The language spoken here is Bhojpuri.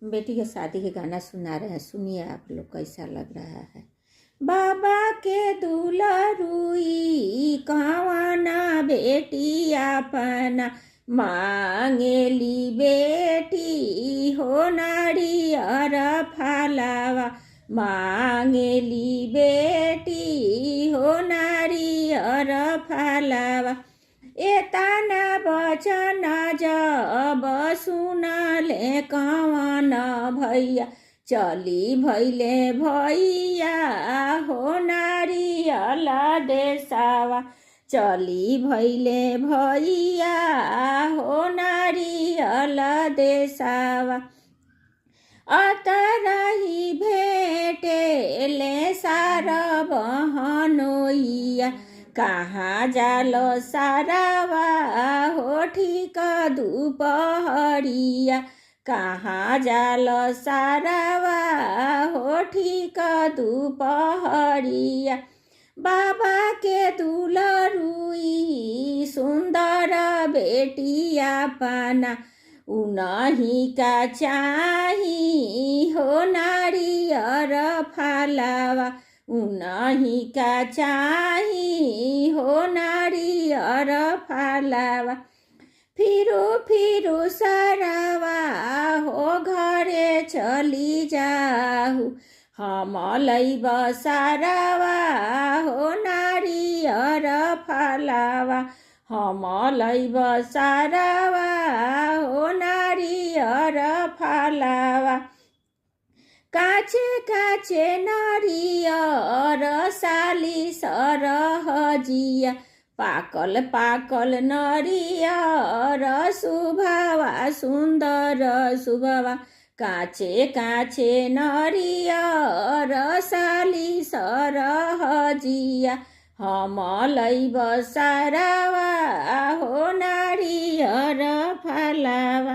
बेटी के शादी के गाना सुना रहे हैं, सुनिए आप लोग कैसा लग रहा है। बाबा के दुलरुई कवाना बेटी अपना मांगेली बेटी हो नारियर फलावा मांगेली बेटी हो नारियर फलावा। एतना वचन जब सुनले कवन भैया चली भैले भैया हो नारियल देसावा चली भैले भैया हो नारियल देसावा। अतरही भेटेले सार बहनोइया कहाँ जालो सारावा हो ठीक दुपहरिया कहाँ जालो सारावा हो ठीक दुपहरिया। बाबा के दुलरुई सुंदर बेटिया पाना उनही का चाही हो नारियर फलावा उनही का चाही हो नारियर फलावा। फिरू फिरू सरवा हो घरे चली जाहु हम लैब सारवा हो नारियर फलावा हम लैब सारवा हो नारियर फलावा। काचे काचे नारियर साली सरहजिया पाकल पाकल नारियर शुभवा सुंदर शुभवा। काचे काचे नारियर साली सरहजिया हम लैब सारवा हो नारियर फलावा।